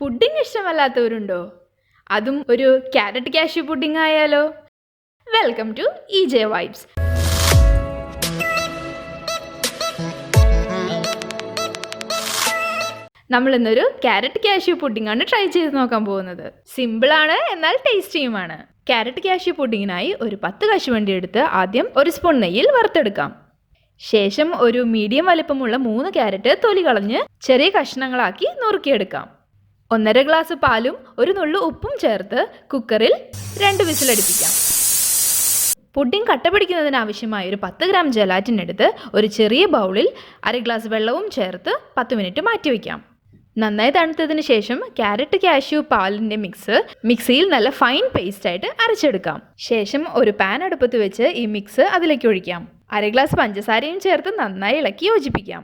Pudding ഇഷ്ടമല്ലാത്തവരുണ്ടോ? അതും ഒരു ക്യാരറ്റ് കാഷ്യൂ പുഡിംഗ് ആയാലോ? Welcome to EJ vibes. നമ്മൾ ഇന്നൊരു ക്യാരറ്റ് കാഷ്യൂ പുഡിംഗ് ആണ് ട്രൈ ചെയ്ത് നോക്കാൻ പോകുന്നത്. സിമ്പിളാണ്, എന്നാൽ ടേസ്റ്റിയുമാണ്. ക്യാരറ്റ് കാഷ്യൂ പുഡിങ്ങിനായി ഒരു 10 കശുവണ്ടി എടുത്ത് ആദ്യം ഒരു സ്പൂൺ നെയ്യിൽ വറുത്തെടുക്കാം. ശേഷം ഒരു മീഡിയം വലിപ്പമുള്ള 3 ക്യാരറ്റ് തൊലി കളഞ്ഞ് ചെറിയ കഷ്ണങ്ങളാക്കി നുറുക്കിയെടുക്കാം. 1.5 ഗ്ലാസ് പാലും ഒരു നുള്ളു ഉപ്പും ചേർത്ത് കുക്കറിൽ 2 വിസിലടിപ്പിക്കാം. പുഡിംഗ് കട്ട പിടിക്കുന്നതിന് ആവശ്യമായ ഒരു 10 ഗ്രാം ജലാറ്റിൻ എടുത്ത് ഒരു ചെറിയ ബൗളിൽ 1/2 ഗ്ലാസ് വെള്ളവും ചേർത്ത് 10 മിനിറ്റ് മാറ്റിവെക്കാം. നന്നായി തണുത്തതിന് ശേഷം ക്യാരറ്റ് കാഷ്യൂ പാലിൻ്റെ മിക്സിയിൽ നല്ല ഫൈൻ പേസ്റ്റായിട്ട് അരച്ചെടുക്കാം. ശേഷം ഒരു പാൻ അടുപ്പത്ത് വെച്ച് ഈ മിക്സ് അതിലേക്ക് ഒഴിക്കാം. 1/2 ഗ്ലാസ് പഞ്ചസാരയും ചേർത്ത് നന്നായി ഇളക്കി യോജിപ്പിക്കാം.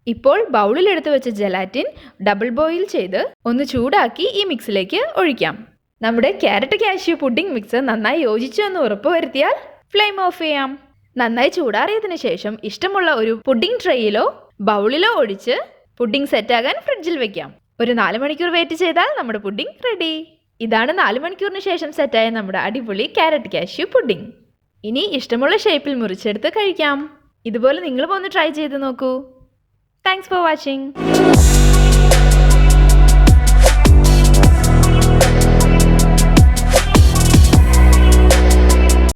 ഇപ്പോൾ ബൗളിൽ എടുത്തു വെച്ച ജലാറ്റിൻ ഡബിൾ ബോയിൽ ചെയ്ത് ഒന്ന് ചൂടാക്കി ഈ മിക്സിലേക്ക് ഒഴിക്കാം. നമ്മുടെ ക്യാരറ്റ് കാഷ്യൂ പുഡിംഗ് മിക്സ് നന്നായി യോജിച്ചു എന്ന് ഉറപ്പ് വരുത്തിയാൽ ഫ്ലെയിം ഓഫ് ചെയ്യാം. നന്നായി ചൂടാറിയതിനു ശേഷം ഇഷ്ടമുള്ള ഒരു പുഡിംഗ് ട്രേയിലോ ബൗളിലോ ഒഴിച്ച് പുഡിംഗ് സെറ്റാകാൻ ഫ്രിഡ്ജിൽ വെക്കാം. ഒരു 4 മണിക്കൂർ വെയിറ്റ് ചെയ്താൽ നമ്മുടെ പുഡിംഗ് റെഡി. ഇതാണ് 4 മണിക്കൂറിന് ശേഷം സെറ്റായ നമ്മുടെ അടിപൊളി ക്യാരറ്റ് കാഷ്യൂ പുഡിംഗ്. ഇനി ഇഷ്ടമുള്ള ഷേപ്പിൽ മുറിച്ചെടുത്ത് കഴിക്കാം. ഇതുപോലെ നിങ്ങളും ഒന്ന് ട്രൈ ചെയ്ത് നോക്കൂ. Thanks for watching.